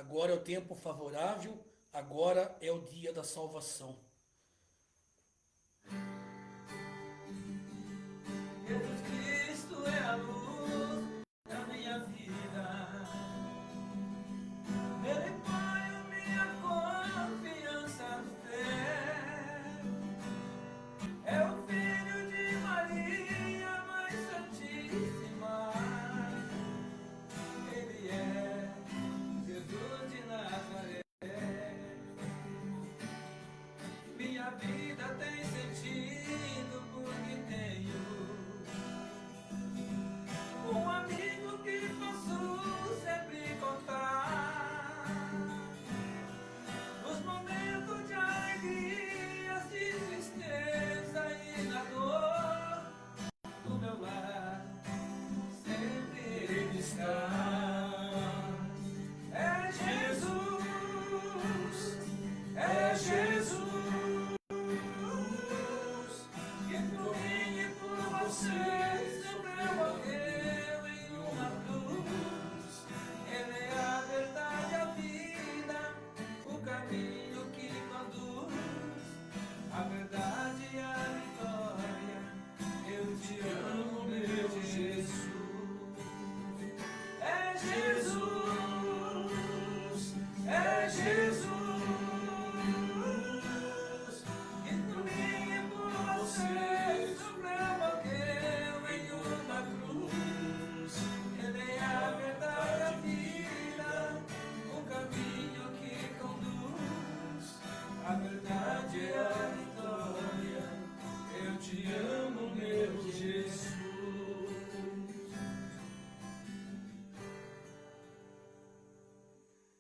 agora é o tempo favorável, agora é o dia da salvação. Jesus Cristo é a luz da minha vida. Nele ponho minha confiança e fé. É o Filho de Maria, Mãe Santíssima. Ele é Jesus de Nazaré. Minha vida tem sentido porque tenho um amigo que posso sempre contar. Nos momentos de alegria, de tristeza e na dor, do meu lar sempre ele está. É Jesus, é Jesus, que por mim e por você sempre morreu em uma cruz. Ele é a verdade, a vida, o caminho que conduz a verdade e a vitória. Eu te amo, meu Jesus. É Jesus, é Jesus, que por mim e por você sofreu, morreu em uma cruz. Ele é a verdade, a vida, o caminho que conduz a verdade e a vitória. Eu te amo, meu Jesus.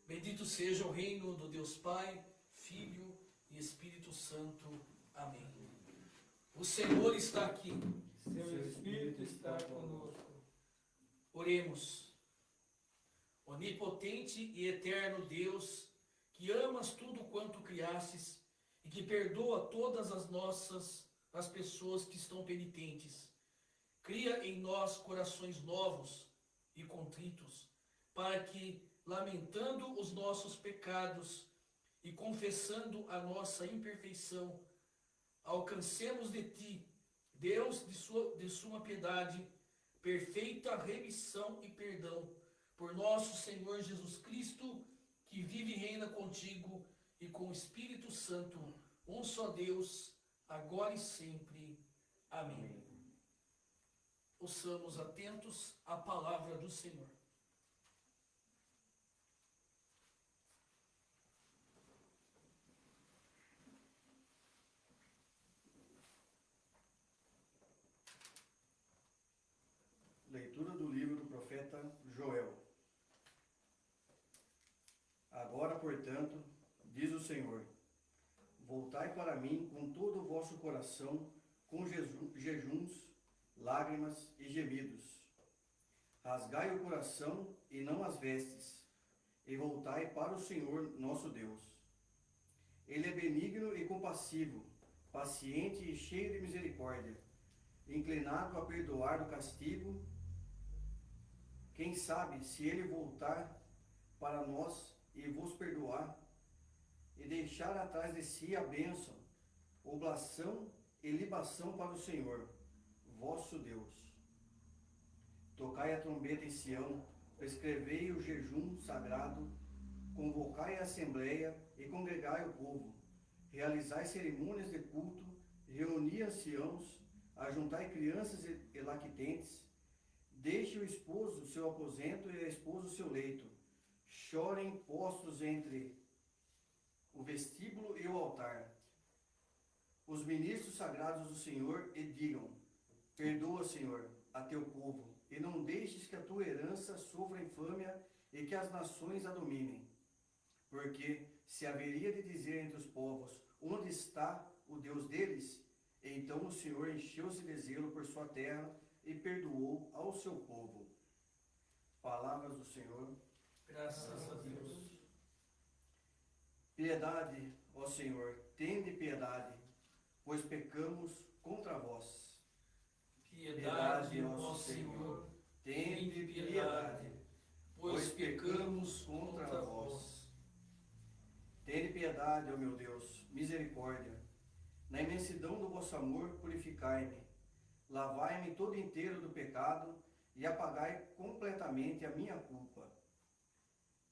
Bendito seja o reino do Deus Pai, Filho e Espírito Santo. Amém. O Senhor está aqui. Seu Espírito está conosco. Oremos. Onipotente e eterno Deus, que amas tudo quanto criastes e que perdoa todas as pessoas que estão penitentes, cria em nós corações novos e contritos, para que, lamentando os nossos pecados e confessando a nossa imperfeição, alcancemos de ti, Deus de suma piedade, perfeita remissão e perdão, por nosso Senhor Jesus Cristo, que vive e reina contigo e com o Espírito Santo, um só Deus, agora e sempre. Amém. Ouçamos atentos à palavra do Senhor. Leitura do livro do profeta Joel. Agora, portanto, diz o Senhor, voltai para mim com todo o vosso coração, com jejuns, lágrimas e gemidos. Rasgai o coração e não as vestes, e voltai para o Senhor nosso Deus. Ele é benigno e compassivo, paciente e cheio de misericórdia, inclinado a perdoar o castigo. Quem sabe se ele voltar para nós e vos perdoar, e deixar atrás de si a bênção, oblação e libação para o Senhor, vosso Deus. Tocai a trombeta em Sião, prescrevei o jejum sagrado, convocai a assembleia e congregai o povo, realizai cerimônias de culto, reuni anciãos, ajuntai crianças e lactentes, deixe o esposo o seu aposento e a esposa o seu leito, chorem postos entre o vestíbulo e o altar, os ministros sagrados do Senhor, e digam, perdoa, Senhor, a teu povo, e não deixes que a tua herança sofra infâmia e que as nações a dominem. Porque se haveria de dizer entre os povos, onde está o Deus deles? Então o Senhor encheu-se de zelo por sua terra e perdoou ao seu povo. Palavras do Senhor. Graças a Deus. Piedade, ó Senhor, tende piedade, pois pecamos contra vós. Piedade, ó Senhor, tende piedade, pois pecamos contra vós. Piedade, ó meu Deus, misericórdia. Na imensidão do vosso amor, purificai-me. Lavai-me todo inteiro do pecado e apagai completamente a minha culpa.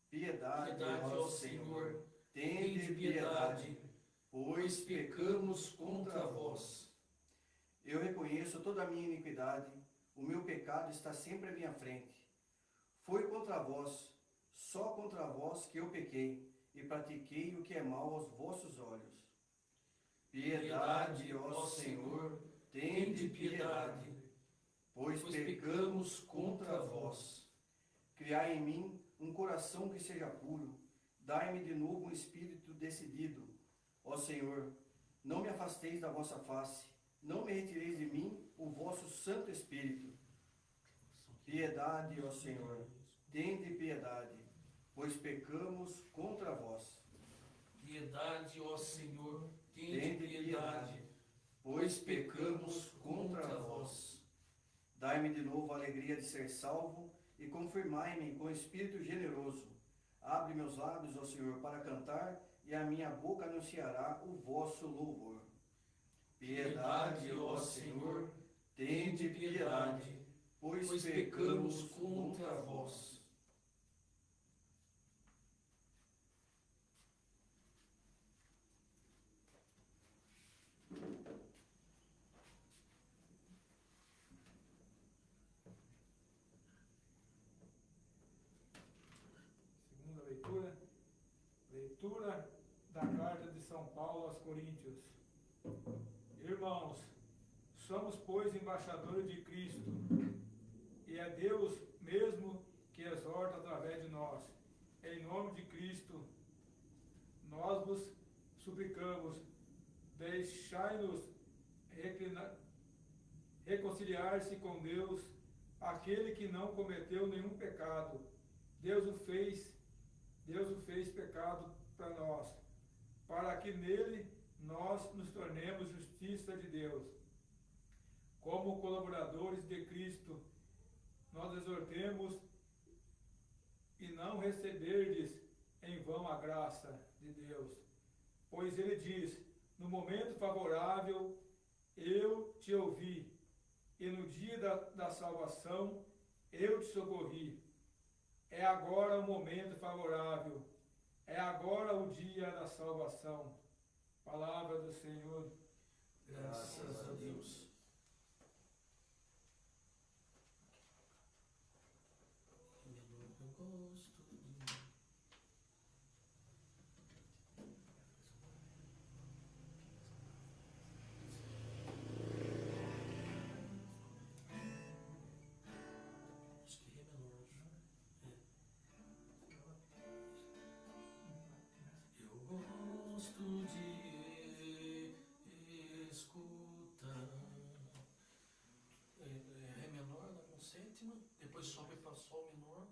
Piedade, ó Senhor, tende piedade, pois pecamos contra vós. Eu reconheço toda a minha iniquidade, o meu pecado está sempre à minha frente. Foi contra vós, só contra vós que eu pequei, e pratiquei o que é mal aos vossos olhos. Piedade, ó Senhor, tende piedade, pois pecamos contra vós. Criai em mim um coração que seja puro, dai-me de novo um espírito decidido. Ó Senhor, não me afasteis da vossa face, não me retireis de mim o vosso Santo Espírito. Piedade, ó Senhor, tende piedade, pois pecamos contra vós. Piedade, ó Senhor, tende piedade, pois pecamos contra vós. Dai-me de novo a alegria de ser salvo e confirmai-me com espírito generoso. Abre meus lábios, ó Senhor, para cantar, e a minha boca anunciará o vosso louvor. Piedade, ó Senhor, tende piedade, pois pecamos contra vós. Segunda leitura. Leitura da carta de São Paulo aos Coríntios. Irmãos, somos, pois, embaixadores de Cristo, e é Deus mesmo que exorta através de nós. Em nome de Cristo, nós vos suplicamos, deixai-nos reconciliar-se com Deus, aquele que não cometeu nenhum pecado. Deus o fez pecado para nós, para que nele nós nos tornemos justiça de Deus. Como colaboradores de Cristo, nós exortemos e não receberdes em vão a graça de Deus. Pois ele diz, no momento favorável eu te ouvi, e no dia da salvação eu te socorri. É agora o momento favorável, é agora o dia da salvação. Palavra do Senhor. Graças a Deus. Depois sobe para sol menor.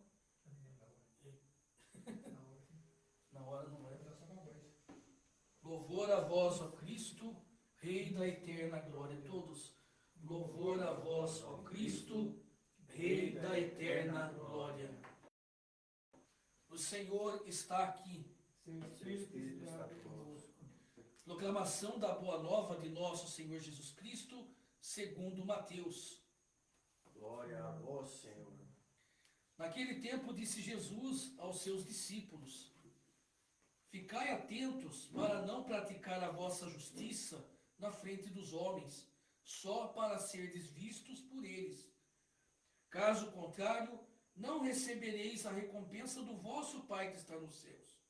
Na hora não é. Louvor a vós, ó Cristo, Rei da eterna glória. Todos. Louvor a vós, ó Cristo, Rei da eterna glória. O Senhor está aqui. Seu Espírito está conosco. Proclamação da boa nova de nosso Senhor Jesus Cristo, segundo Mateus. Glória a vós, Senhor. Naquele tempo disse Jesus aos seus discípulos: ficai atentos para não praticar a vossa justiça na frente dos homens, só para serdes vistos por eles. Caso contrário, não recebereis a recompensa do vosso Pai que está nos céus.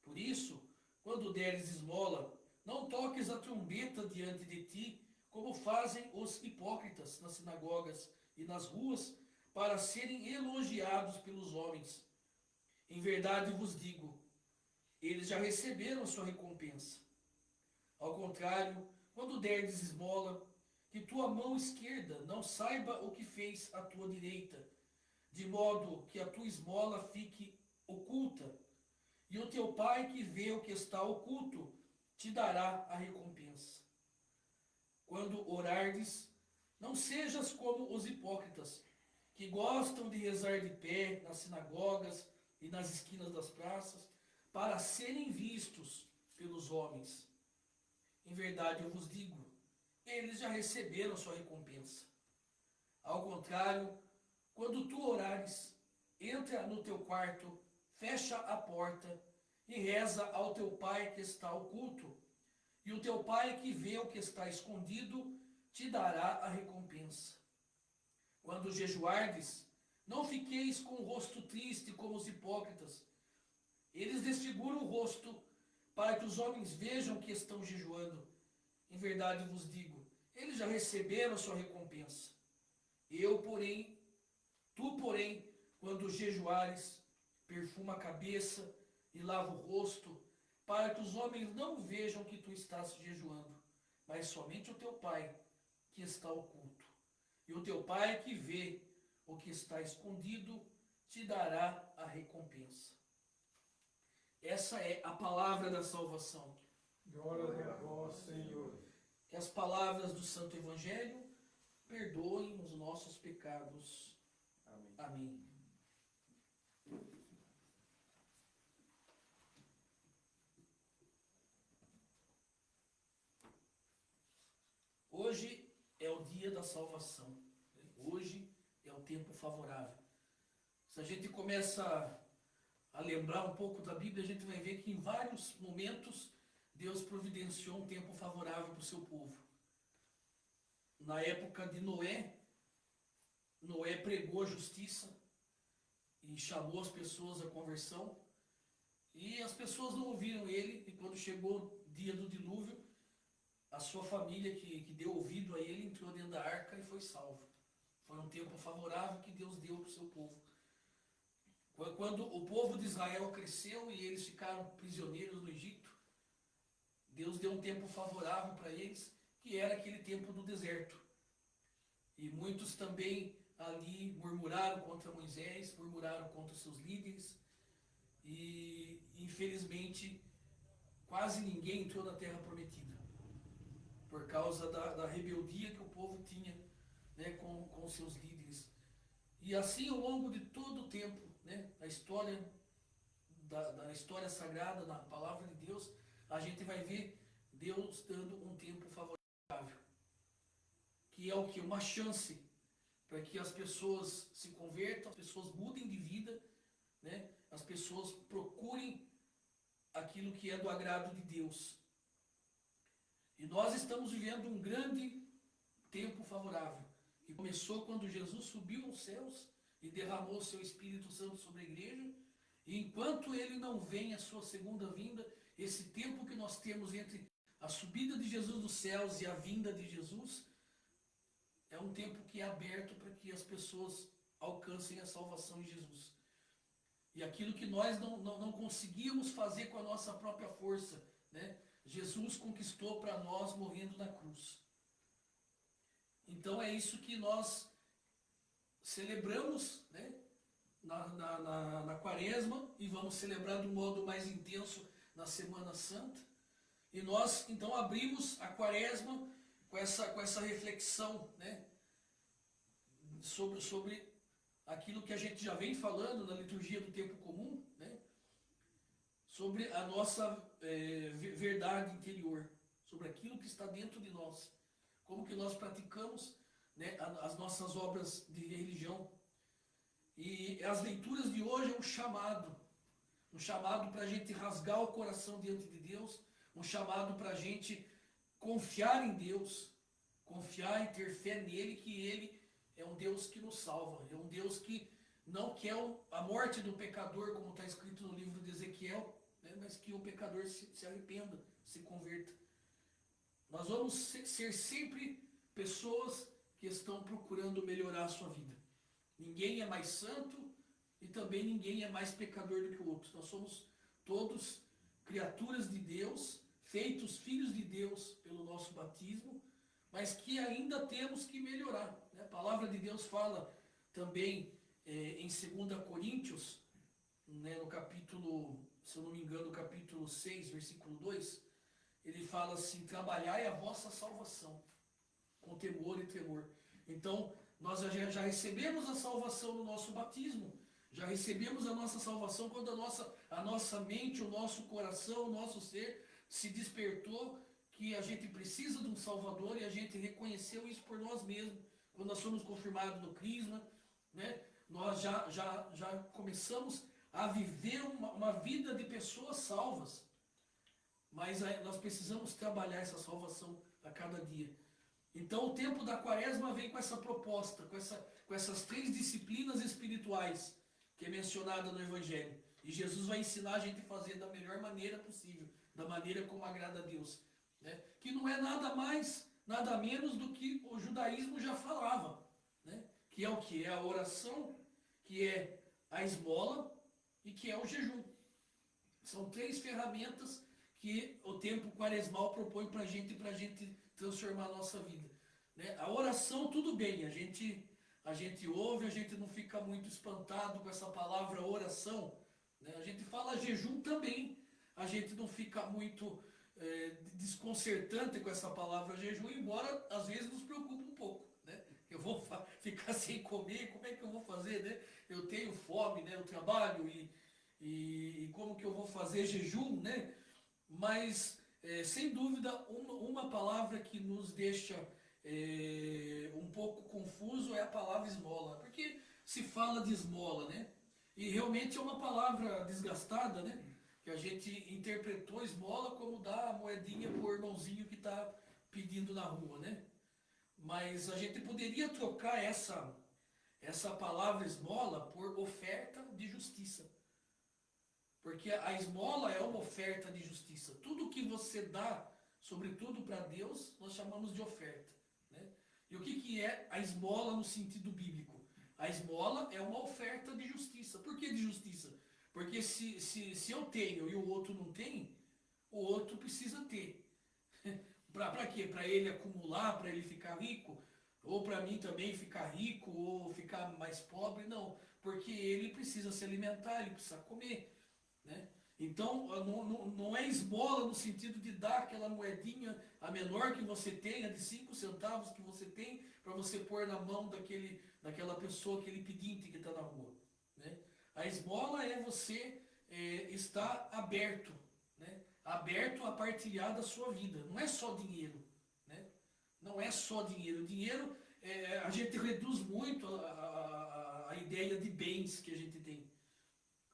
Por isso, quando deres esmola, não toques a trombeta diante de ti, como fazem os hipócritas nas sinagogas e nas ruas, para serem elogiados pelos homens. Em verdade vos digo, eles já receberam sua recompensa. Ao contrário, quando derdes esmola, que tua mão esquerda não saiba o que fez a tua direita, de modo que a tua esmola fique oculta, e o teu Pai que vê o que está oculto te dará a recompensa. Quando orardes, não sejas como os hipócritas, que gostam de rezar de pé nas sinagogas e nas esquinas das praças, para serem vistos pelos homens. Em verdade eu vos digo, eles já receberam sua recompensa. Ao contrário, quando tu orares, entra no teu quarto, fecha a porta e reza ao teu pai que está oculto. E o teu pai que vê o que está escondido te dará a recompensa. Quando jejuardes, não fiqueis com o rosto triste como os hipócritas. Eles desfiguram o rosto para que os homens vejam que estão jejuando. Em verdade vos digo, eles já receberam sua recompensa. Tu, porém, quando jejuares, perfuma a cabeça e lava o rosto, para que os homens não vejam que tu estás jejuando, mas somente o teu pai que está oculto. E o teu pai que vê o que está escondido te dará a recompensa. Essa é a palavra da salvação. Glória a vós, Senhor. Que as palavras do Santo Evangelho perdoem os nossos pecados. Amém. Amém. Hoje é o dia da salvação. Hoje é o tempo favorável. Se a gente começa a lembrar um pouco da Bíblia, a gente vai ver que em vários momentos Deus providenciou um tempo favorável para o seu povo. Na época de Noé, Noé pregou a justiça e chamou as pessoas à conversão. E as pessoas não ouviram ele, e quando chegou o dia do dilúvio, a sua família que deu ouvido a ele entrou dentro da arca e foi salvo. Foi um tempo favorável que Deus deu para o seu povo. Quando o povo de Israel cresceu e eles ficaram prisioneiros no Egito, Deus deu um tempo favorável para eles, que era aquele tempo do deserto. E muitos também ali murmuraram contra Moisés, murmuraram contra seus líderes, e infelizmente quase ninguém entrou na terra prometida, por causa da rebeldia que o povo tinha, né, com seus líderes. E assim ao longo de todo o tempo, né, a história da história sagrada, na palavra de Deus, a gente vai ver Deus dando um tempo favorável, que é o que? Uma chance para que as pessoas se convertam, as pessoas mudem de vida, né, as pessoas procurem aquilo que é do agrado de Deus. E nós estamos vivendo um grande tempo favorável, que começou quando Jesus subiu aos céus e derramou o seu Espírito Santo sobre a igreja. E enquanto ele não vem a sua segunda vinda, esse tempo que nós temos entre a subida de Jesus dos céus e a vinda de Jesus, é um tempo que é aberto para que as pessoas alcancem a salvação em Jesus. E aquilo que nós não conseguíamos fazer com a nossa própria força, né, Jesus conquistou para nós morrendo na cruz. Então é isso que nós celebramos, né, na Quaresma, e vamos celebrar de um modo mais intenso na Semana Santa. E nós então abrimos a Quaresma com essa reflexão, né, sobre aquilo que a gente já vem falando na liturgia do tempo comum, né, sobre a nossa verdade interior, sobre aquilo que está dentro de nós, como que nós praticamos, né, as nossas obras de religião. E as leituras de hoje é um chamado para a gente rasgar o coração diante de Deus, um chamado para a gente confiar em Deus, confiar e ter fé nele, que ele é um Deus que nos salva, é um Deus que não quer a morte do pecador, como está escrito no livro de Ezequiel, né, mas que o pecador se arrependa, se converta. Nós vamos ser sempre pessoas que estão procurando melhorar a sua vida. Ninguém é mais santo e também ninguém é mais pecador do que o outro. Nós somos todos criaturas de Deus, feitos filhos de Deus pelo nosso batismo, mas que ainda temos que melhorar, né? A palavra de Deus fala também em 2 Coríntios, né, no capítulo, se eu não me engano, capítulo 6, versículo 2, ele fala assim: trabalhai a vossa salvação com temor e tremor. Então, nós já recebemos a salvação no nosso batismo, já recebemos a nossa salvação quando a nossa mente, o nosso coração, o nosso ser se despertou que a gente precisa de um Salvador e a gente reconheceu isso por nós mesmos. Quando nós somos confirmados no Crisma, né? Nós já começamos a viver uma vida de pessoas salvas. Mas nós precisamos trabalhar essa salvação a cada dia. Então o tempo da quaresma vem com essa proposta, com essas 3 disciplinas espirituais que é mencionada no Evangelho. E Jesus vai ensinar a gente a fazer da melhor maneira possível, da maneira como agrada a Deus. Né? Que não é nada mais, nada menos do que o judaísmo já falava. Né? Que é o que? É a oração, que é a esmola e que é o jejum. São 3 ferramentas que o tempo quaresmal propõe para a gente transformar a nossa vida. Né? A oração, tudo bem, a gente ouve, a gente não fica muito espantado com essa palavra oração. Né? A gente fala jejum também, a gente não fica muito desconcertante com essa palavra jejum, embora às vezes nos preocupe um pouco. Né? Eu vou ficar sem comer, como é que eu vou fazer? Né? Eu tenho fome, né? Eu trabalho e como que eu vou fazer jejum, né? Mas, sem dúvida, uma palavra que nos deixa um pouco confuso é a palavra esmola. Porque se fala de esmola, né? E realmente é uma palavra desgastada, né? Que a gente interpretou esmola como dar a moedinha pro irmãozinho que está pedindo na rua, né? Mas a gente poderia trocar essa palavra esmola por oferta de justiça. Porque a esmola é uma oferta de justiça. Tudo que você dá, sobretudo para Deus, nós chamamos de oferta. Né? E o que é a esmola no sentido bíblico? A esmola é uma oferta de justiça. Por que de justiça? Porque se eu tenho e o outro não tem, o outro precisa ter. Para quê? Para ele acumular, para ele ficar rico? Ou para mim também ficar rico, ou ficar mais pobre? Não, porque ele precisa se alimentar, ele precisa comer. Né? Então, não é esmola no sentido de dar aquela moedinha, a menor que você tenha, de 5 centavos que você tem, para você pôr na mão daquela pessoa, aquele pedinte que está na rua. Né? A esmola é você estar aberto, né? Aberto a partilhar da sua vida. Não é só dinheiro. Né? Não é só dinheiro. Dinheiro, a gente reduz muito a ideia de bens que a gente tem.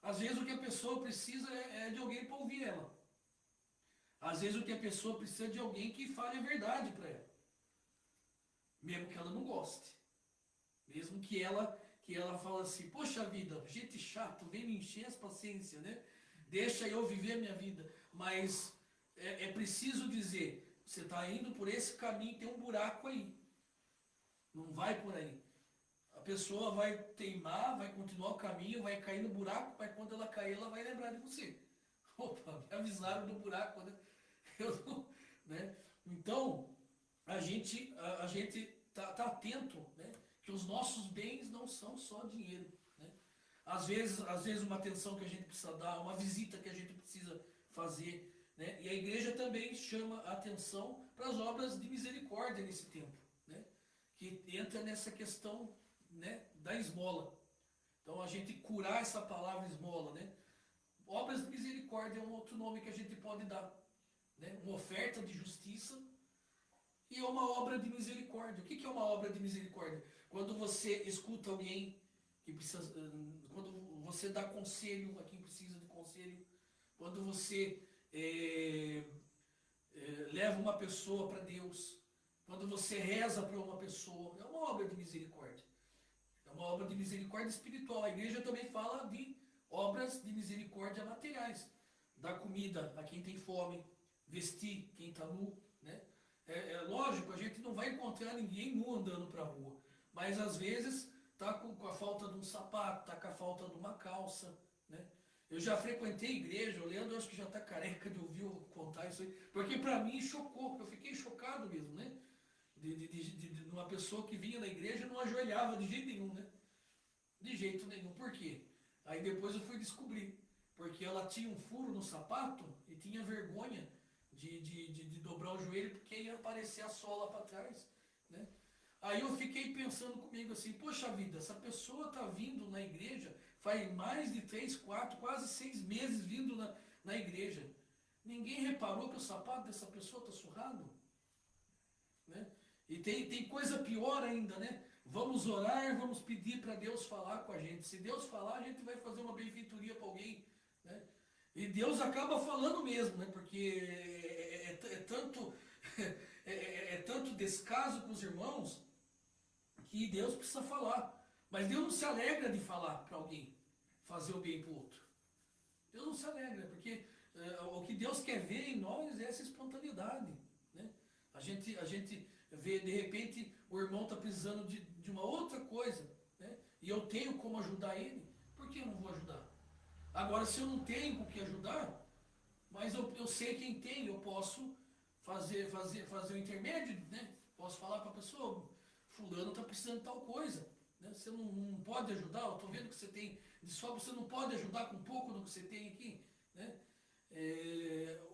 Às vezes o que a pessoa precisa é de alguém para ouvir ela. Às vezes o que a pessoa precisa é de alguém que fale a verdade para ela. Mesmo que ela não goste. Mesmo que ela fale assim, poxa vida, gente chato, vem me encher as paciências, né? Deixa eu viver a minha vida. Mas é preciso dizer, você está indo por esse caminho, tem um buraco aí. Não vai por aí. A pessoa vai teimar, vai continuar o caminho, vai cair no buraco, mas quando ela cair, ela vai lembrar de você. Opa, me avisaram do buraco, né? Né? Então, a gente tá atento, né? Que os nossos bens não são só dinheiro. Né? Às vezes uma atenção que a gente precisa dar, uma visita que a gente precisa fazer. Né? E a igreja também chama a atenção para as obras de misericórdia nesse tempo. Né? Que entra nessa questão, né, da esmola. Então a gente curar essa palavra esmola, né? Obras de misericórdia é um outro nome que a gente pode dar, né? Uma oferta de justiça e uma obra de misericórdia. O que é uma obra de misericórdia? Quando você escuta alguém que precisa, quando você dá conselho a quem precisa de conselho, quando você leva uma pessoa para Deus, quando você reza para uma pessoa, é uma obra de misericórdia. É uma obra de misericórdia espiritual. A igreja também fala de obras de misericórdia materiais. Dar comida a quem tem fome, vestir quem está nu. Né? Lógico, a gente não vai encontrar ninguém nu andando para a rua. Mas às vezes está com a falta de um sapato, está com a falta de uma calça. Né? Eu já frequentei igreja, o Leandro acho que já está careca de ouvir eu contar isso aí. Porque para mim chocou, eu fiquei chocado mesmo, né? De uma pessoa que vinha na igreja e não ajoelhava de jeito nenhum, né? De jeito nenhum. Por quê? Aí depois eu fui descobrir. Porque ela tinha um furo no sapato e tinha vergonha de dobrar o joelho porque ia aparecer a sola para trás, né? Aí eu fiquei pensando comigo assim, poxa vida, essa pessoa está vindo na igreja, faz mais de 3, 4, quase 6 meses vindo na igreja. Ninguém reparou que o sapato dessa pessoa está surrado? Né? E tem coisa pior ainda, né? Vamos orar, vamos pedir para Deus falar com a gente. Se Deus falar, a gente vai fazer uma benfeitoria para alguém, né? E Deus acaba falando mesmo, né? Porque tanto tanto descaso com os irmãos que Deus precisa falar. Mas Deus não se alegra de falar para alguém, fazer o bem para o outro. Deus não se alegra, porque o que Deus quer ver em nós é essa espontaneidade, né? A gente vê, de repente, o irmão está precisando de uma outra coisa, né? E eu tenho como ajudar ele, por que eu não vou ajudar? Agora, se eu não tenho com o que ajudar, mas eu sei quem tem, eu posso fazer o intermédio, né? Posso falar para a pessoa, fulano está precisando de tal coisa, né? Você não pode ajudar, eu estou vendo que você tem de sobra, você não pode ajudar com um pouco do que você tem aqui, né?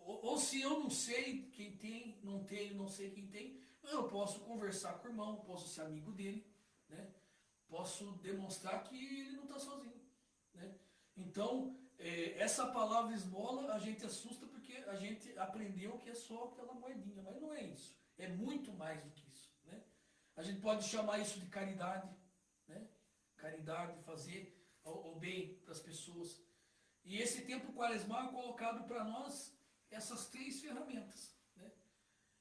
Ou se eu não sei quem tem, não sei quem tem, eu posso conversar com o irmão, posso ser amigo dele, né? Posso demonstrar que ele não está sozinho, né? Então, essa palavra esmola a gente assusta porque a gente aprendeu que é só aquela moedinha, mas não é isso, é muito mais do que isso, né? A gente pode chamar isso de caridade, né? Caridade, fazer o bem para as pessoas. E esse tempo quaresmal é colocado para nós essas três ferramentas, né?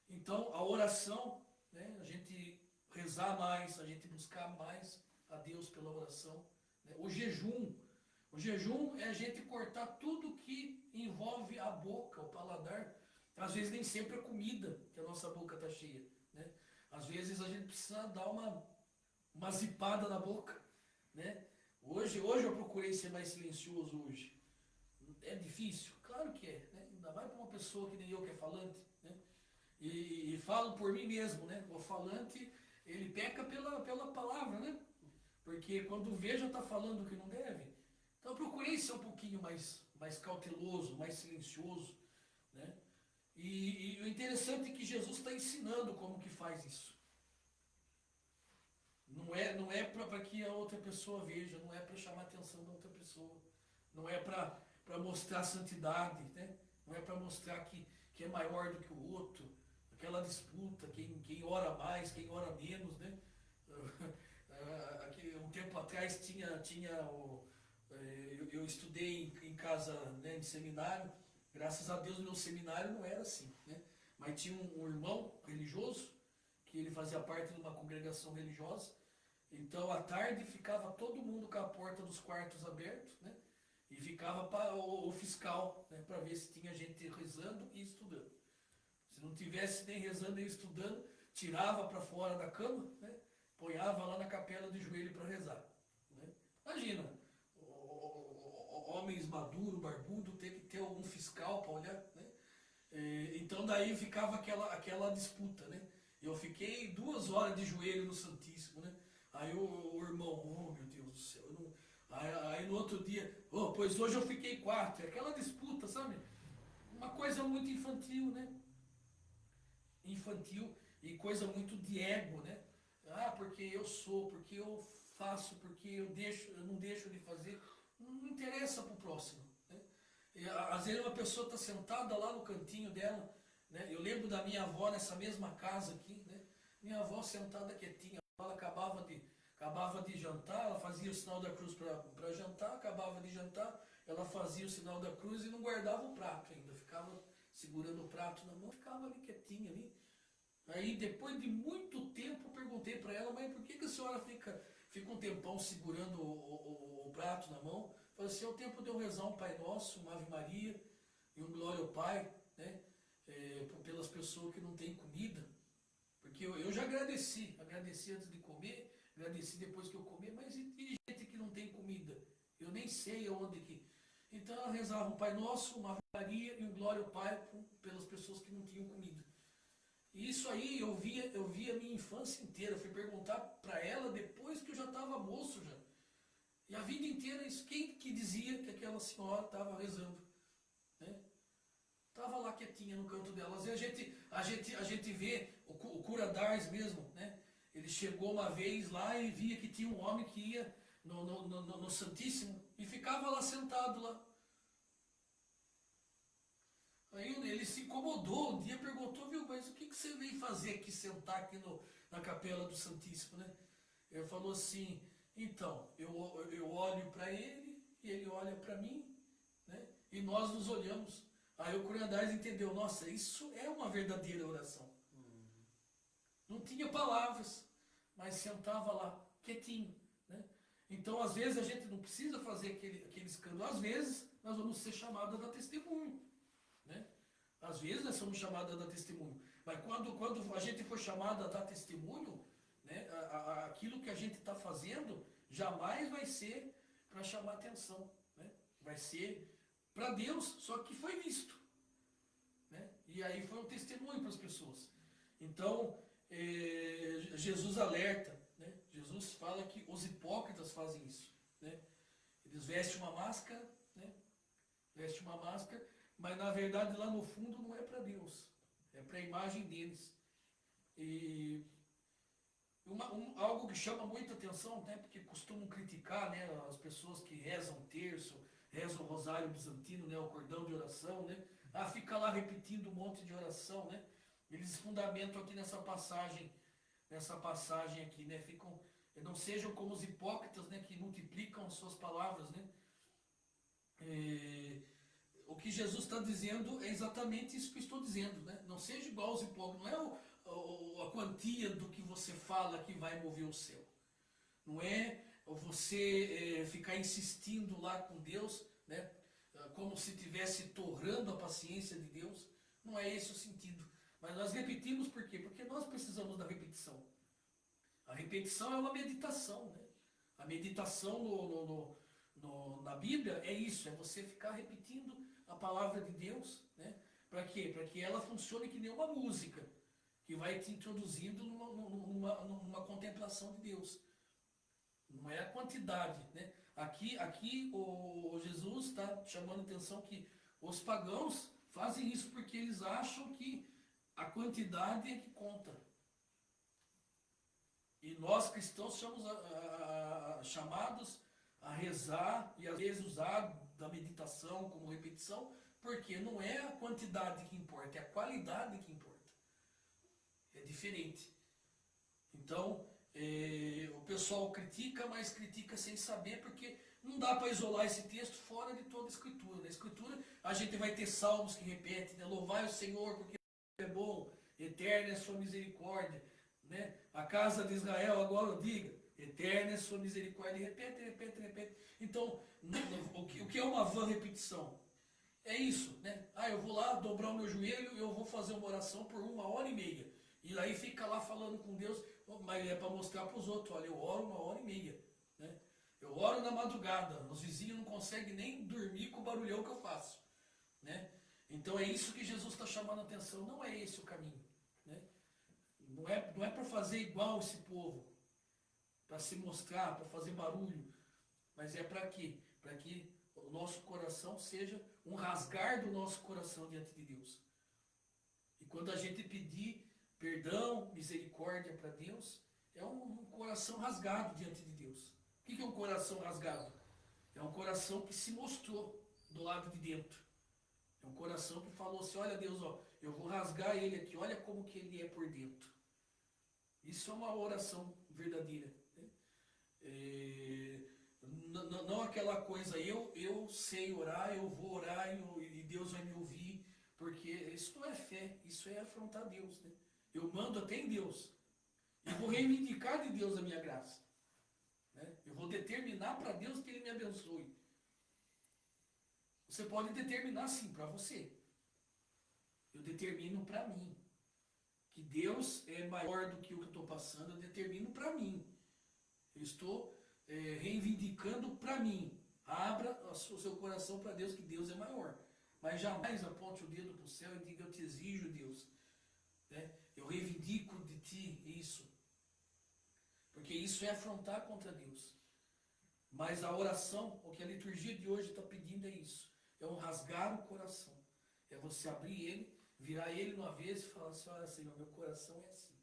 Então, a oração, né? A gente rezar mais, a gente buscar mais a Deus pela oração, né? O jejum é a gente cortar tudo que envolve a boca, o paladar. Às vezes nem sempre a comida, que a nossa boca está cheia, né? Às vezes a gente precisa dar uma zipada na boca, né? Hoje eu procurei ser mais silencioso hoje. É difícil? Claro que é, né? Ainda mais para uma pessoa que nem eu que é falante, né? E falo por mim mesmo, né? O falante, ele peca pela palavra, né? Porque quando vê já está falando o que não deve. Então eu procurei ser um pouquinho mais cauteloso, mais silencioso, né? E o interessante é que Jesus está ensinando como que faz isso. Não é para que a outra pessoa veja, não é para chamar a atenção da outra pessoa, não é para mostrar santidade, né? Não é para mostrar que é maior do que o outro, aquela disputa, quem ora mais, quem ora menos, né? Aqui, um tempo atrás eu estudei em casa, né, de seminário. Graças a Deus, meu seminário não era assim, né? Mas tinha um irmão religioso, que ele fazia parte de uma congregação religiosa. Então, à tarde, ficava todo mundo com a porta dos quartos abertos, né? E ficava para o fiscal, né, para ver se tinha gente rezando e estudando. Se não tivesse nem rezando nem estudando, tirava para fora da cama, né? Ponhava lá na capela de joelho para rezar, né? Imagina, homens maduros, barbudo, ter que ter algum fiscal para olhar, né? Então daí ficava aquela disputa, né? Eu fiquei 2 horas de joelho no Santíssimo, né? Aí o irmão, oh meu Deus do céu, aí no outro dia, oh, pois hoje eu fiquei 4, aquela disputa, sabe? Uma coisa muito infantil, né? Infantil e coisa muito de ego, né? Ah, porque eu sou, porque eu faço, porque eu não deixo de fazer. Não interessa para o próximo, né? E, às vezes uma pessoa está sentada lá no cantinho dela, né? Eu lembro da minha avó nessa mesma casa aqui, né? Minha avó sentada quietinha, ela acabava de jantar, ela fazia o sinal da cruz para jantar, acabava de jantar, ela fazia o sinal da cruz e não guardava o prato ainda, ficava segurando o prato na mão, ficava ali quietinha ali. Aí depois de muito tempo eu perguntei para ela, mas por que a senhora fica um tempão segurando o prato na mão? Falei assim, é o tempo de eu rezar um Pai Nosso, uma Ave Maria e um Glória ao Pai, né? Pelas pessoas que não têm comida. Porque eu já agradeci antes de comer, agradeci depois que eu comer, mas e gente que não tem comida? Eu nem sei aonde que... Então ela rezava um Pai Nosso, uma Ave Maria e um Glória ao Pai pelas pessoas que não tinham comida. E isso aí eu via a minha infância inteira. Eu fui perguntar para ela depois que eu já estava moço já. E a vida inteira, isso, quem que dizia que aquela senhora estava rezando? Né? Estava lá quietinha no canto dela. Às vezes a gente vê o cura d'Ars mesmo, né? Ele chegou uma vez lá e via que tinha um homem que ia no Santíssimo e ficava lá sentado lá. Aí ele se incomodou um dia, perguntou, viu, mas o que você veio fazer aqui, sentar aqui na capela do Santíssimo, né? Ele falou assim, então, eu olho para ele e ele olha para mim, né? E nós nos olhamos. Aí o Curiandais entendeu, nossa, isso é uma verdadeira oração. Não tinha palavras, mas sentava lá, quietinho, né? Então, às vezes, a gente não precisa fazer aquele escândalo. Às vezes, nós vamos ser chamados a dar testemunho, né? Às vezes, nós somos chamados a dar testemunho. Mas quando a gente for chamado a dar testemunho, né, aquilo que a gente está fazendo jamais vai ser para chamar atenção, né? Vai ser para Deus, só que foi visto, né? E aí foi um testemunho para as pessoas. Então, Jesus alerta, né? Jesus fala que os hipócritas fazem isso, né? Eles vestem uma máscara, né? Vestem uma máscara, mas na verdade lá no fundo não é para Deus, é para a imagem deles. E algo que chama muita atenção, né? Porque costumam criticar, né, as pessoas que rezam terço, rezam o rosário bizantino, né, o cordão de oração, né? Ah, fica lá repetindo um monte de oração, né? Eles fundamentam aqui nessa passagem aqui, né? Não sejam como os hipócritas, né, que multiplicam as suas palavras, né? O que Jesus está dizendo é exatamente isso que eu estou dizendo, né? Não seja igual aos hipócritas, não é a quantia do que você fala que vai mover o céu. Não é você ficar insistindo lá com Deus, né? Como se estivesse torrando a paciência de Deus. Não é esse o sentido. Mas nós repetimos por quê? Porque nós precisamos da repetição. A repetição é uma meditação, né? A meditação na Bíblia é isso, é você ficar repetindo a palavra de Deus, né? Para quê? Para que ela funcione que nem uma música, que vai te introduzindo numa contemplação de Deus. Não é a quantidade, né? Aqui o Jesus está chamando a atenção que os pagãos fazem isso porque eles acham que a quantidade é que conta. E nós cristãos somos chamados a rezar e às vezes usar da meditação como repetição, porque não é a quantidade que importa, é a qualidade que importa. É diferente. Então, o pessoal critica, mas critica sem saber, porque não dá para isolar esse texto fora de toda a Escritura. Na Escritura a gente vai ter salmos que repetem, né? Louvai o Senhor porque é bom, eterna é a sua misericórdia, né? A casa de Israel agora eu diga, eterna é a sua misericórdia, repete, repete, repete. Então, o que é uma vã repetição? É isso, né? Ah, eu vou lá dobrar o meu joelho e eu vou fazer uma oração por 1h30. E aí fica lá falando com Deus, mas é para mostrar para os outros, olha, eu oro 1h30, né? Eu oro na madrugada, os vizinhos não conseguem nem dormir com o barulhão que eu faço, né? Então é isso que Jesus está chamando a atenção, não é esse o caminho, né? Não é para fazer igual esse povo, para se mostrar, para fazer barulho, mas é para quê? Para que o nosso coração seja um rasgar do nosso coração diante de Deus. E quando a gente pedir perdão, misericórdia para Deus, é um coração rasgado diante de Deus. O que é um coração rasgado? É um coração que se mostrou do lado de dentro. É um coração que falou assim, olha Deus, ó, eu vou rasgar ele aqui, olha como que ele é por dentro. Isso é uma oração verdadeira, né? Não aquela coisa, eu sei orar, eu vou orar e Deus vai me ouvir, porque isso não é fé, isso é afrontar Deus, né? Eu mando até em Deus. Eu vou reivindicar de Deus a minha graça, né? Eu vou determinar para Deus que Ele me abençoe. Você pode determinar sim para você. Eu determino para mim. Que Deus é maior do que o que eu estou passando, eu determino para mim. Eu estou reivindicando para mim. Abra o seu coração para Deus, que Deus é maior. Mas jamais aponte o dedo para o céu e diga, eu te exijo, Deus, né? Eu reivindico de ti isso. Porque isso é afrontar contra Deus. Mas a oração, o que a liturgia de hoje está pedindo é isso. É um rasgar o coração. É você abrir ele, virar ele no avesso e falar assim, olha Senhor, meu coração é assim.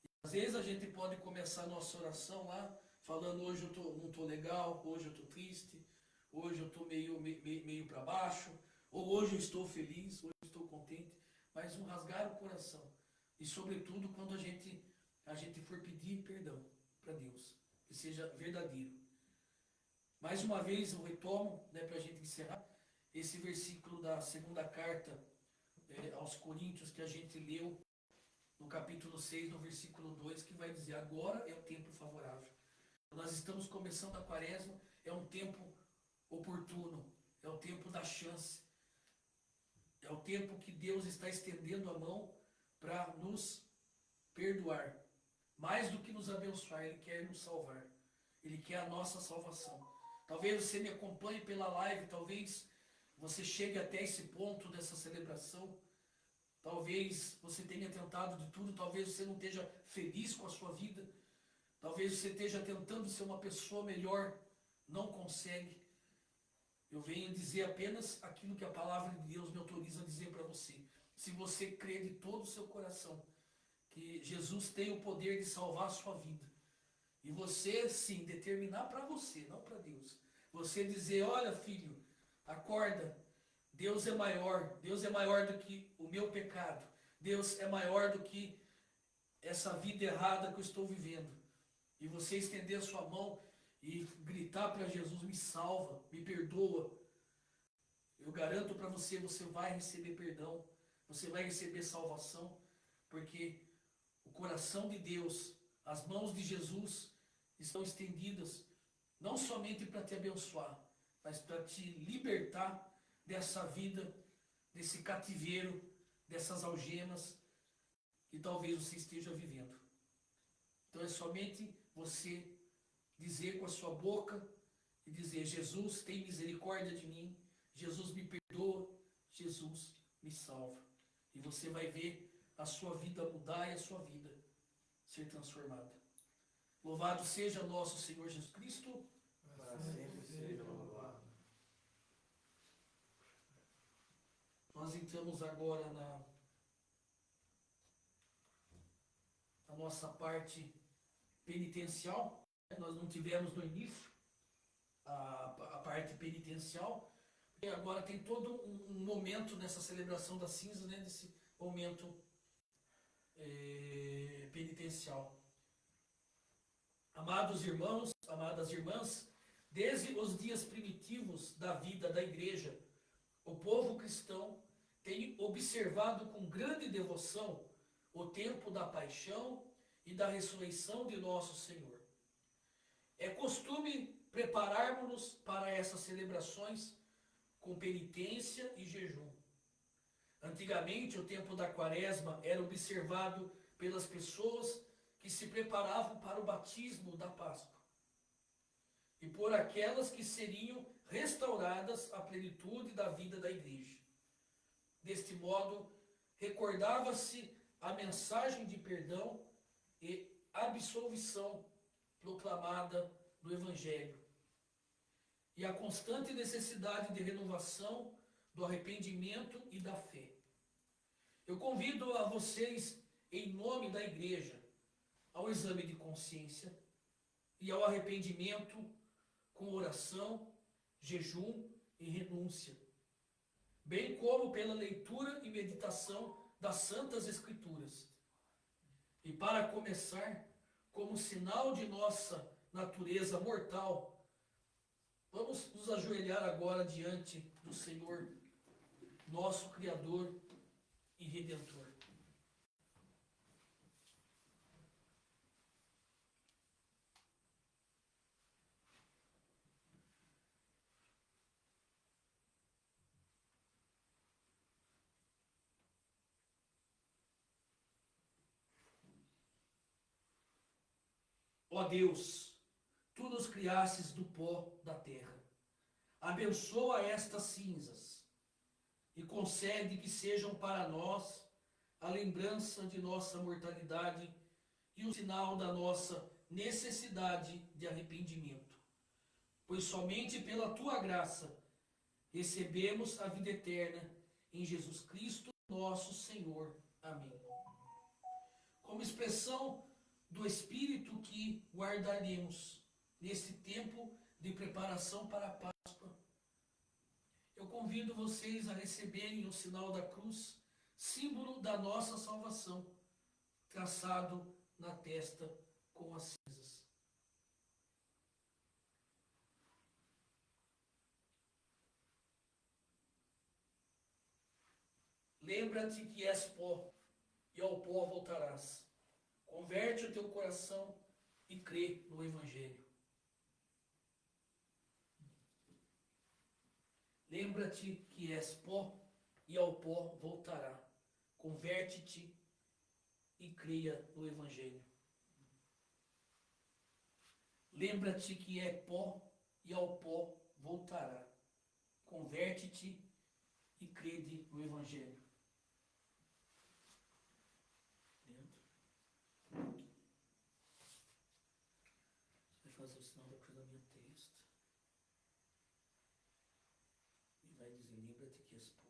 E às vezes a gente pode começar a nossa oração lá, falando hoje eu não estou legal, hoje eu estou triste, hoje eu estou meio para baixo, ou hoje eu estou feliz, hoje eu estou contente, mas um rasgar o coração. E sobretudo quando a gente for pedir perdão para Deus, que seja verdadeiro. Mais uma vez eu retomo, né, para a gente encerrar, esse versículo da segunda carta aos Coríntios que a gente leu no capítulo 6, no versículo 2, que vai dizer: agora é o tempo favorável. Nós estamos começando a quaresma, é um tempo oportuno, é o tempo da chance, é o tempo que Deus está estendendo a mão para nos perdoar. Mais do que nos abençoar, Ele quer nos salvar. Ele quer a nossa salvação. Talvez você me acompanhe pela live, talvez você chegue até esse ponto dessa celebração. Talvez você tenha tentado de tudo, talvez você não esteja feliz com a sua vida. Talvez você esteja tentando ser uma pessoa melhor, não consegue. Eu venho dizer apenas aquilo que a palavra de Deus me autoriza a dizer para você. Se você crê de todo o seu coração que Jesus tem o poder de salvar a sua vida, e você sim determinar para você, não para Deus, você dizer: olha, filho, acorda, Deus é maior do que o meu pecado, Deus é maior do que essa vida errada que eu estou vivendo, e você estender a sua mão e gritar para Jesus: me salva, me perdoa, eu garanto para você, você vai receber perdão, você vai receber salvação, porque o coração de Deus, as mãos de Jesus estão estendidas não somente para te abençoar, mas para te libertar dessa vida, desse cativeiro, dessas algemas que talvez você esteja vivendo. Então é somente você dizer com a sua boca e dizer: Jesus, tem misericórdia de mim, Jesus me perdoa, Jesus me salva. E você vai ver a sua vida mudar e a sua vida ser transformada. Louvado seja nosso Senhor Jesus Cristo. Para sempre seja louvado. Nós entramos agora na nossa parte penitencial. Nós não tivemos no início a parte penitencial, e agora tem todo um momento nessa celebração das cinzas, né, desse momento penitencial. Amados irmãos, amadas irmãs, desde os dias primitivos da vida da igreja, o povo cristão tem observado com grande devoção o tempo da paixão e da ressurreição de nosso Senhor. É costume prepararmos-nos para essas celebrações com penitência e jejum. Antigamente, o tempo da quaresma era observado pelas pessoas que se preparavam para o batismo da Páscoa e por aquelas que seriam restauradas à plenitude da vida da igreja. Deste modo, recordava-se a mensagem de perdão e absolvição proclamada no Evangelho e a constante necessidade de renovação do arrependimento e da fé. Eu convido a vocês, em nome da igreja, ao exame de consciência e ao arrependimento com oração, jejum e renúncia, bem como pela leitura e meditação das Santas Escrituras. E para começar, como sinal de nossa natureza mortal, vamos nos ajoelhar agora diante do Senhor, nosso Criador e Redentor. Ó Deus, tu nos criastes do pó da terra. Abençoa estas cinzas e concede que sejam para nós a lembrança de nossa mortalidade e o sinal da nossa necessidade de arrependimento. Pois somente pela tua graça recebemos a vida eterna em Jesus Cristo, nosso Senhor. Amém. Como expressão do Espírito que guardaremos nesse tempo de preparação para a Páscoa, eu convido vocês a receberem o sinal da cruz, símbolo da nossa salvação, traçado na testa com as cinzas. Lembra-te que és pó, e ao pó voltarás. Converte o teu coração e crê no Evangelho. Lembra-te que és pó, e ao pó voltará. Converte-te e creia no Evangelho. Lembra-te que é pó, e ao pó voltará. Converte-te e crede no Evangelho. Vai fazer o sinal da cruz na minha testa. E vai dizer, lembra-te que és pó.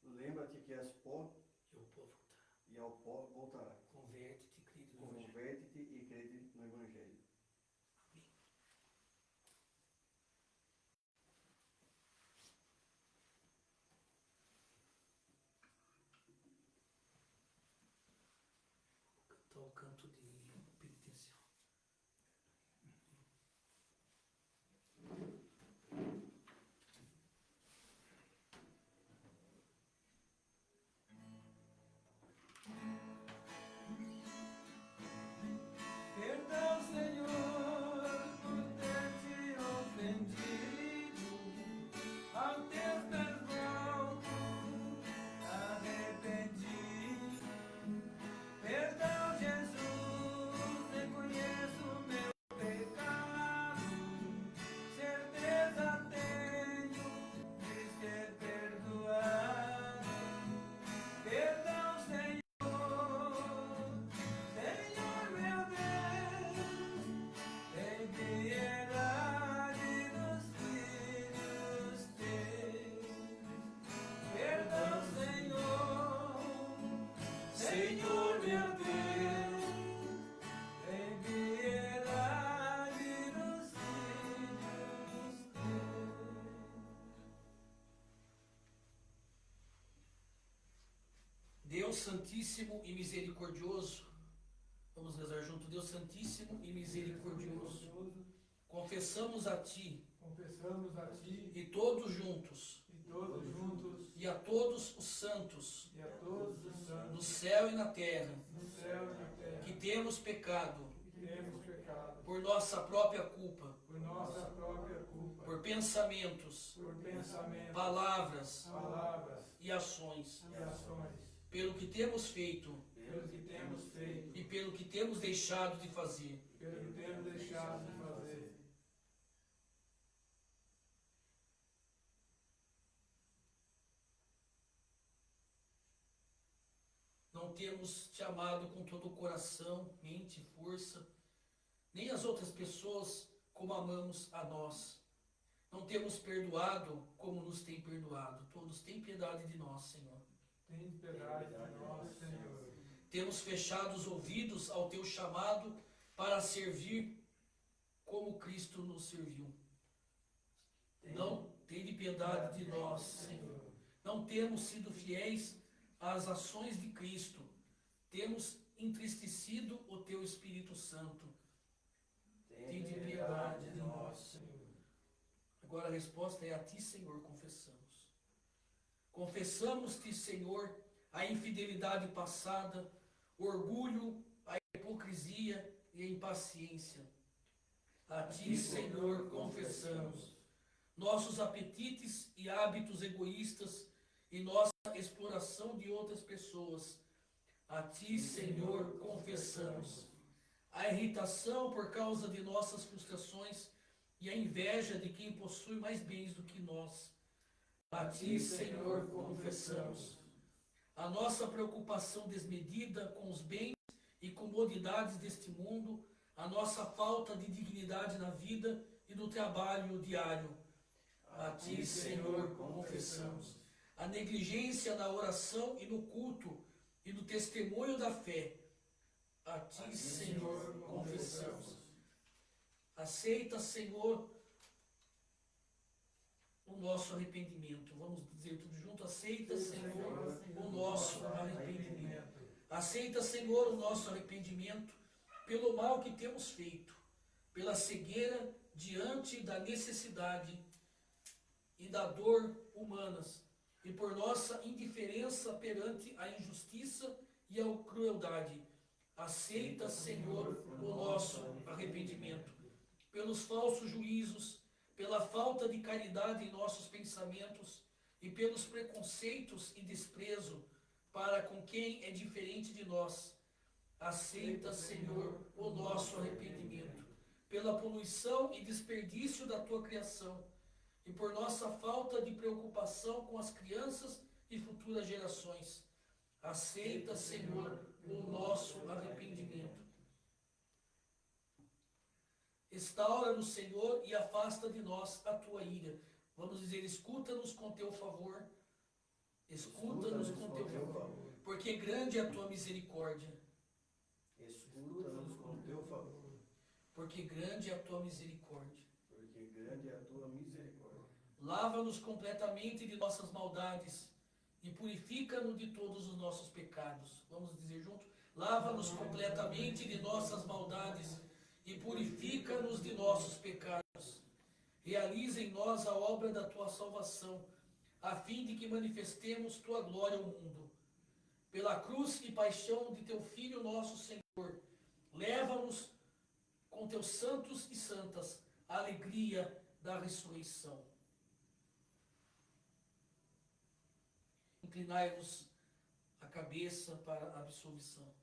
Lembra-te que és pó, E ao pó voltará. e ao pó voltará. Converte-te e crede no Evangelho. Converte-te e crede no Evangelho. Amém. Vou cantar o canto de penitencial. Perdão, Senhor, por ter te ofendido. Ao teu perdão, arrependido. Perdão, Jesus, reconheço o meu pecado. Certeza tenho de ser perdoado. Perdão, Senhor. Senhor meu Deus, tem piedade dos filhos teus. Perdão, Senhor, Senhor meu Deus, tem piedade dos filhos teus. Deus Santíssimo e Misericordioso, vamos rezar junto. Deus Santíssimo e Misericordioso, confessamos a Ti Confessamos a Ti e todos juntos, e todos juntos e a todos os santos e a todos os no santos céu e na terra, no céu e na terra que temos pecado que temos pecado por nossa própria culpa, por nossa própria culpa, por pensamentos, por pensamentos, palavras palavras e ações, e ações, pelo que temos feito pelo que temos feito, e pelo que temos deixado de fazer. pelo que temos deixado de fazer. Não temos te amado com todo o coração, mente e força, nem as outras pessoas como amamos a nós. Não temos perdoado como nos tem perdoado. Todos têm piedade de nós, Senhor. Tem piedade de nós, Senhor. Temos fechado os ouvidos ao teu chamado para servir como Cristo nos serviu. Não teve piedade de nós, Senhor. Não temos sido fiéis às ações de Cristo. Temos entristecido o teu Espírito Santo. Tem de piedade de nós, Senhor. Agora a resposta é a ti, Senhor, confessamos. Confessamos-te, Senhor, a infidelidade passada, o orgulho, a hipocrisia e a impaciência. A ti, Senhor, confessamos nossos apetites e hábitos egoístas e nossa exploração de outras pessoas. A ti, Senhor, confessamos a irritação por causa de nossas frustrações e a inveja de quem possui mais bens do que nós. A ti, Senhor, confessamos a nossa preocupação desmedida com os bens e comodidades deste mundo, a nossa falta de dignidade na vida e no trabalho diário. A ti, Senhor, confessamos a negligência na oração e no culto e no testemunho da fé. A ti, Senhor, confessamos. Aceita, Senhor, o nosso arrependimento. Vamos dizer tudo junto: aceita, Senhor, o nosso arrependimento. Aceita, Senhor, o nosso arrependimento pelo mal que temos feito, pela cegueira diante da necessidade e da dor humanas, e por nossa indiferença perante a injustiça e a crueldade. Aceita, Senhor, o nosso arrependimento pelos falsos juízos, pela falta de caridade em nossos pensamentos e pelos preconceitos e desprezo para com quem é diferente de nós. Aceita, Senhor, o nosso arrependimento pela poluição e desperdício da tua criação e por nossa falta de preocupação com as crianças e futuras gerações. Aceita, Senhor, o nosso arrependimento. Restaura-nos, Senhor, e afasta de nós a tua ira. Vamos dizer: escuta-nos com teu favor. Escuta-nos com teu favor. Porque grande é a tua misericórdia. Escuta-nos com teu favor. Porque grande é a tua misericórdia. Porque grande é a tua misericórdia. Lava-nos completamente de nossas maldades e purifica-nos de todos os nossos pecados. Vamos dizer junto: lava-nos completamente de nossas maldades e purifica-nos de nossos pecados. Realiza em nós a obra da tua salvação, a fim de que manifestemos tua glória ao mundo. Pela cruz e paixão de teu Filho nosso Senhor, leva-nos com teus santos e santas a alegria da ressurreição. Inclinai-vos a cabeça para a absolvição.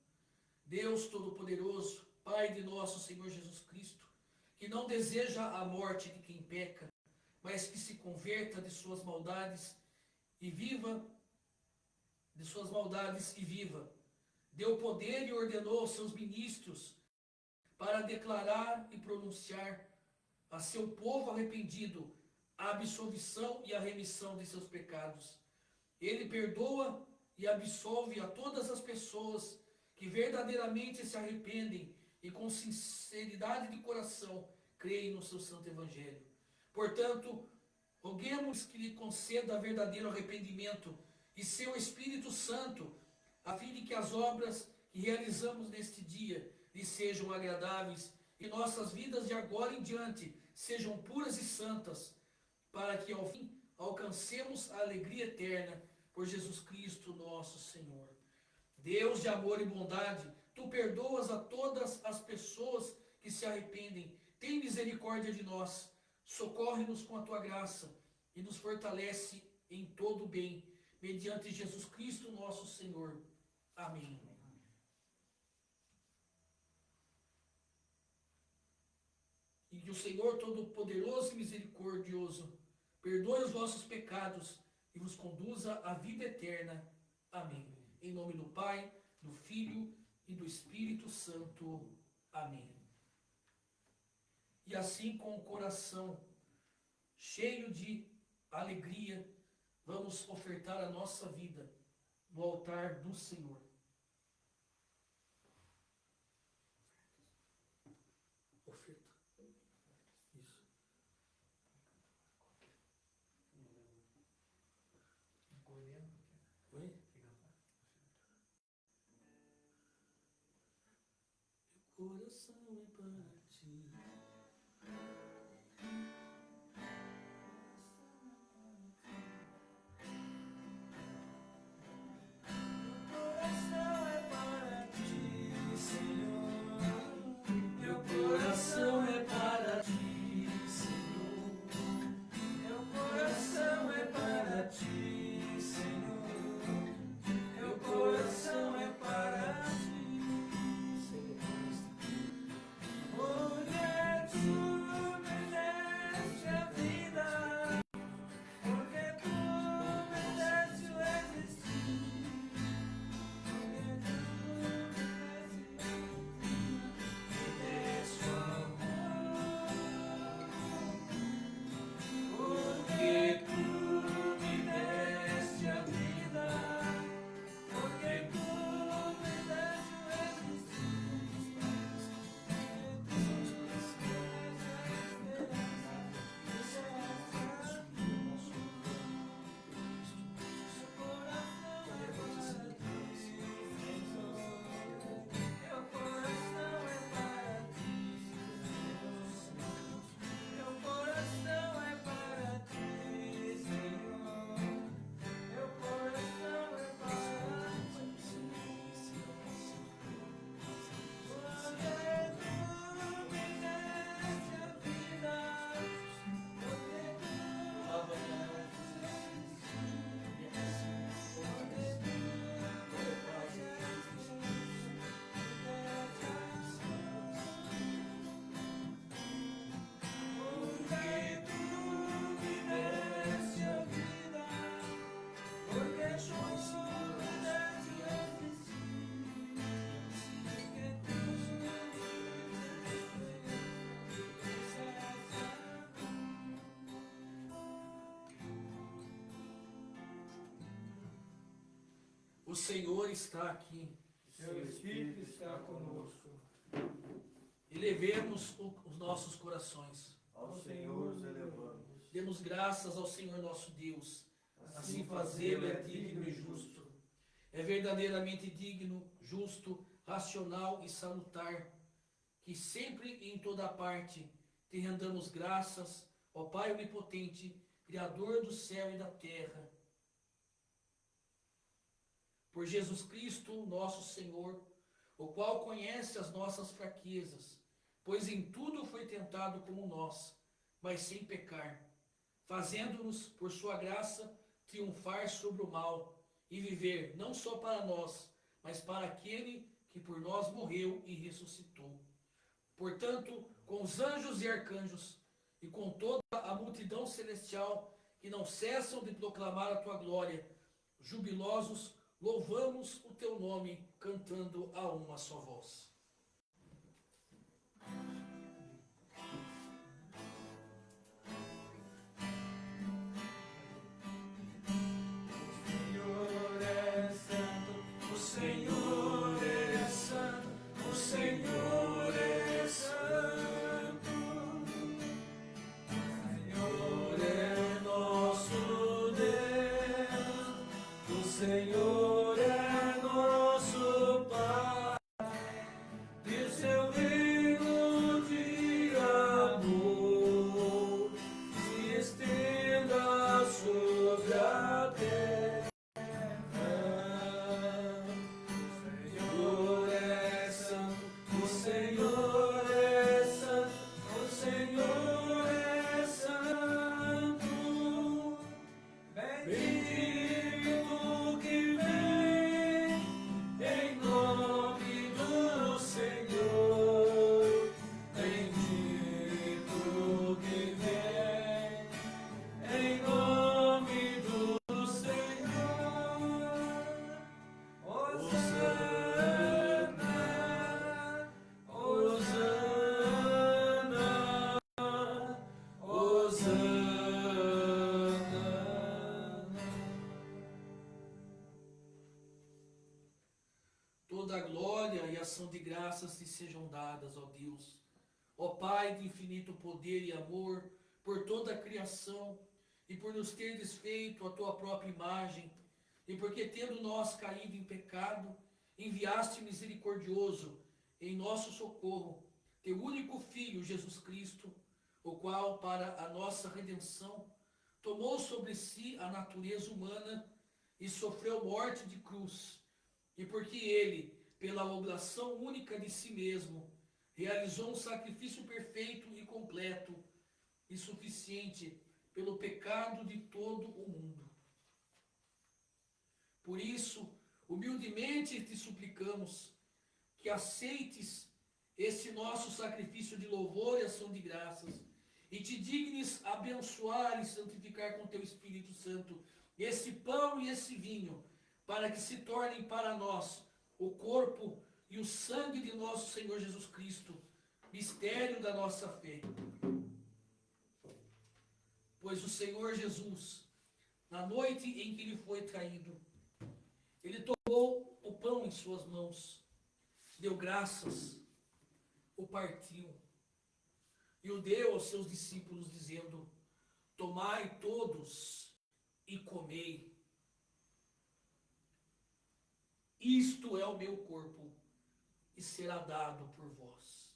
Deus Todo-Poderoso, Pai de nosso Senhor Jesus Cristo, que não deseja a morte de quem peca, mas que se converta de suas maldades e viva, deu poder e ordenou aos seus ministros para declarar e pronunciar a seu povo arrependido a absolvição e a remissão de seus pecados. Ele perdoa e absolve a todas as pessoas que verdadeiramente se arrependem e com sinceridade de coração creem no seu santo evangelho. Portanto, roguemos que lhe conceda verdadeiro arrependimento e seu Espírito Santo, a fim de que as obras que realizamos neste dia lhe sejam agradáveis e nossas vidas de agora em diante sejam puras e santas, para que ao fim alcancemos a alegria eterna por Jesus Cristo nosso Senhor. Deus de amor e bondade, tu perdoas a todas as pessoas que se arrependem. Tem misericórdia de nós, socorre-nos com a tua graça e nos fortalece em todo o bem, mediante Jesus Cristo nosso Senhor. Amém. E que o Senhor Todo-Poderoso e Misericordioso perdoe os vossos pecados e vos conduza à vida eterna. Amém. Em nome do Pai, do Filho e do Espírito Santo. Amém. E assim, com o coração cheio de alegria, vamos ofertar a nossa vida no altar do Senhor. Oferta. Isso. Oi? Meu coração é para ti. Oh, yeah. O Senhor está aqui. Seu Espírito está conosco. Elevemos os nossos corações. Ao Senhor os elevamos. Demos graças ao Senhor nosso Deus. Assim fazê-lo é digno e justo. É verdadeiramente digno, justo, racional e salutar, que sempre e em toda parte te rendamos graças, ó Pai onipotente, Criador do céu e da terra. Por Jesus Cristo, nosso Senhor, o qual conhece as nossas fraquezas, pois em tudo foi tentado como nós, mas sem pecar, fazendo-nos, por sua graça, triunfar sobre o mal e viver não só para nós, mas para aquele que por nós morreu e ressuscitou. Portanto, com os anjos e arcanjos e com toda a multidão celestial que não cessam de proclamar a tua glória, jubilosos, louvamos o teu nome, cantando a uma só voz. Senhor é nosso Pai, e seu reino de amor se estenda sobre a terra. O Senhor é santo, o Senhor é santo, o Senhor é santo. Bendito que vem em nome do Senhor, bendito que vem em nome do Senhor. Hosana, Hosana, Hosana. Toda a glória e ação de graças te sejam dadas, ó Deus, ó Pai de infinito poder e amor, por toda a criação, e por nos ter desfeito a tua própria imagem, e porque tendo nós caído em pecado, enviaste misericordioso em nosso socorro, teu único Filho, Jesus Cristo, o qual, para a nossa redenção, tomou sobre si a natureza humana e sofreu morte de cruz, e porque ele, pela oblação única de si mesmo, realizou um sacrifício perfeito e completo e suficiente pelo pecado de todo o mundo. Por isso, humildemente te suplicamos que aceites esse nosso sacrifício de louvor e ação de graças e te dignes abençoar e santificar com teu Espírito Santo esse pão e esse vinho, para que se tornem para nós o corpo e o sangue de nosso Senhor Jesus Cristo, mistério da nossa fé. Pois o Senhor Jesus, na noite em que ele foi traído, ele tomou o pão em suas mãos, deu graças, o partiu e o deu aos seus discípulos, dizendo: tomai todos e comei. Isto é o meu corpo, e será dado por vós.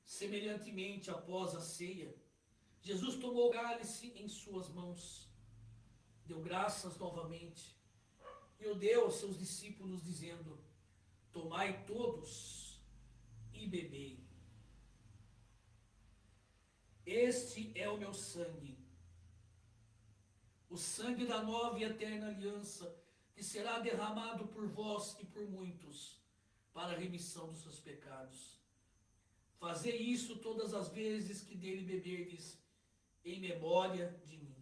Semelhantemente, após a ceia, Jesus tomou o cálice em suas mãos, deu graças novamente, e o deu aos seus discípulos, dizendo: tomai todos e bebei. Este é o meu sangue, o sangue da nova e eterna aliança, que será derramado por vós e por muitos, para a remissão dos seus pecados. Fazei isso todas as vezes que dele beberdes, em memória de mim.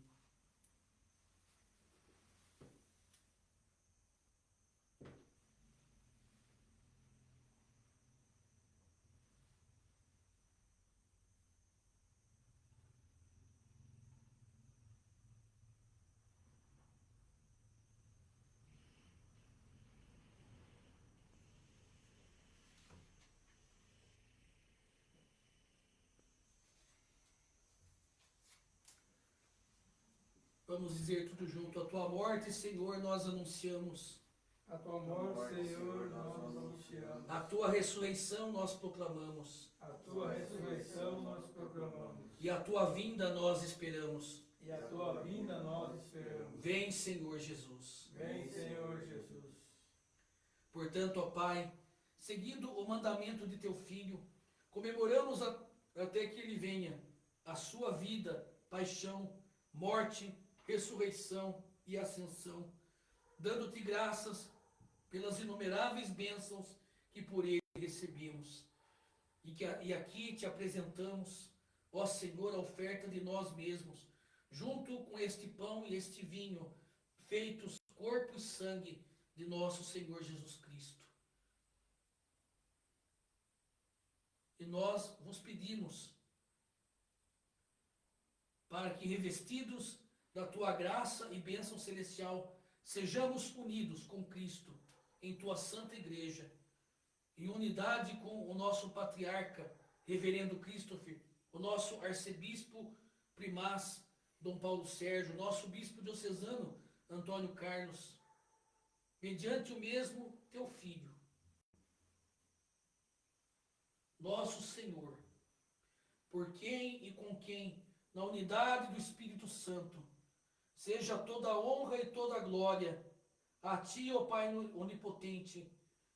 Vamos dizer tudo junto. A tua morte, Senhor, nós anunciamos. A tua morte, Senhor, nós anunciamos. A tua ressurreição nós proclamamos. A tua ressurreição nós proclamamos. E a tua vinda nós esperamos. E a tua vinda nós esperamos. Vem, Senhor Jesus. Vem, Senhor Jesus. Portanto, ó Pai, seguindo o mandamento de teu Filho, comemoramos até que ele venha a sua vida, paixão, morte, ressurreição e ascensão, dando-te graças pelas inumeráveis bênçãos que por ele recebemos. E aqui te apresentamos, ó Senhor, a oferta de nós mesmos, junto com este pão e este vinho, feitos corpo e sangue de nosso Senhor Jesus Cristo. E nós vos pedimos, para que, revestidos da tua graça e bênção celestial, sejamos unidos com Cristo em tua santa igreja, em unidade com o nosso patriarca, reverendo Christopher, o nosso arcebispo primaz, Dom Paulo Sérgio, nosso bispo diocesano, Antônio Carlos, mediante o mesmo teu Filho, nosso Senhor, por quem e com quem, na unidade do Espírito Santo, seja toda a honra e toda a glória a ti, ó Pai onipotente,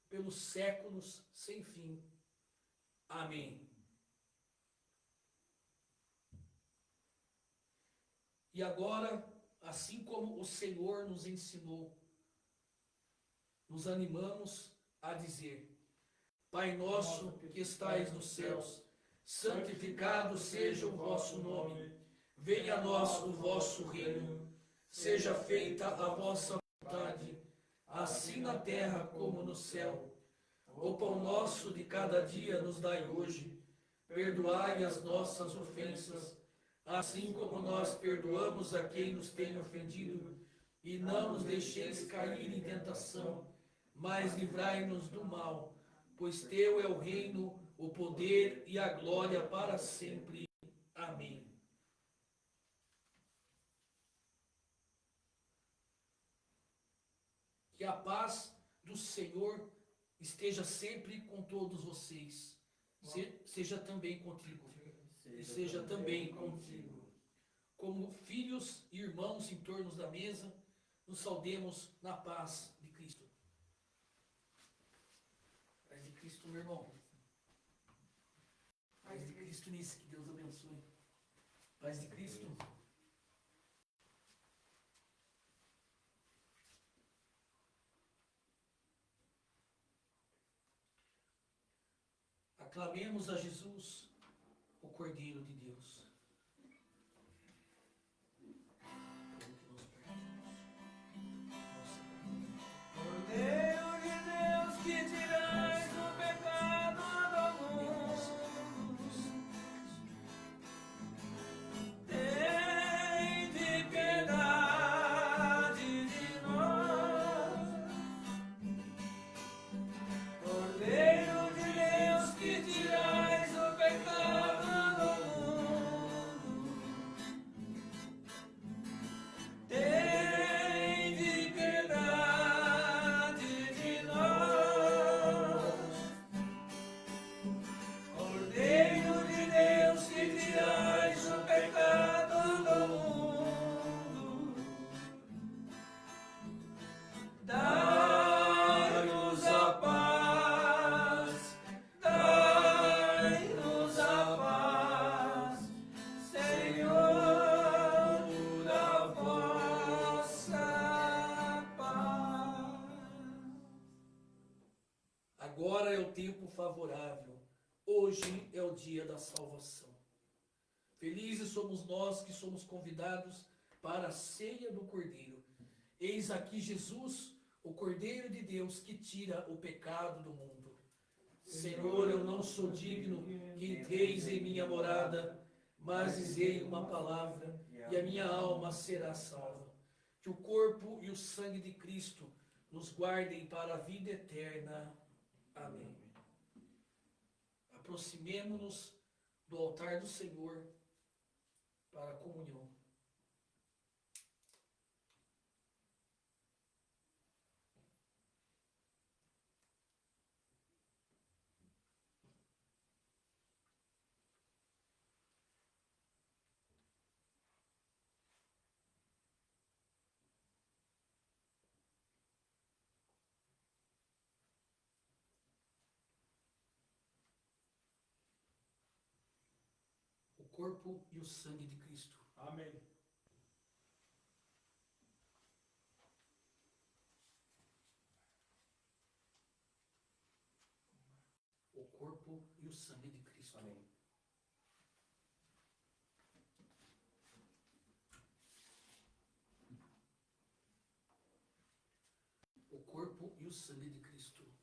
pelos séculos sem fim. Amém. E agora, assim como o Senhor nos ensinou, nos animamos a dizer: Pai nosso que estais nos céus, santificado seja o vosso nome. Venha a nós o vosso reino. Seja feita a vossa vontade, assim na terra como no céu. O pão nosso de cada dia nos dai hoje. Perdoai as nossas ofensas, assim como nós perdoamos a quem nos tem ofendido. E não nos deixeis cair em tentação, mas livrai-nos do mal. Pois teu é o reino, o poder e a glória para sempre. Amém. Que a paz do Senhor esteja sempre com todos vocês. Seja também contigo. E seja também contigo. Como filhos e irmãos em torno da mesa, nos saudemos na paz de Cristo. Paz de Cristo, meu irmão. Paz de Cristo nisso, que Deus abençoe. Paz de Cristo. Aclamemos a Jesus, o Cordeiro de Deus. Cordeiro de Deus, que tirais o pecado do mundo, tende piedade de nós. Cordeiro de Deus, que tirais o pecado do mundo, tende piedade de nós. Cordeiro de Deus, que tirais o pecado do mundo, dai-nos a paz, dai-nos a paz, Senhor, da vossa paz. Agora é o tempo favorável. Hoje é o dia da salvação. Felizes somos nós que somos convidados para a ceia do Cordeiro. Eis aqui Jesus, o Cordeiro de Deus, que tira o pecado do mundo. Senhor, eu não sou digno que entreis em minha morada, mas dizei uma palavra e a minha alma será salva. Que o corpo e o sangue de Cristo nos guardem para a vida eterna. Amém. Aproximemo-nos do altar do Senhor para a comunhão. corpo e o sangue de Cristo. Amém. O corpo e o sangue de Cristo. Amém. O corpo e o sangue de Cristo.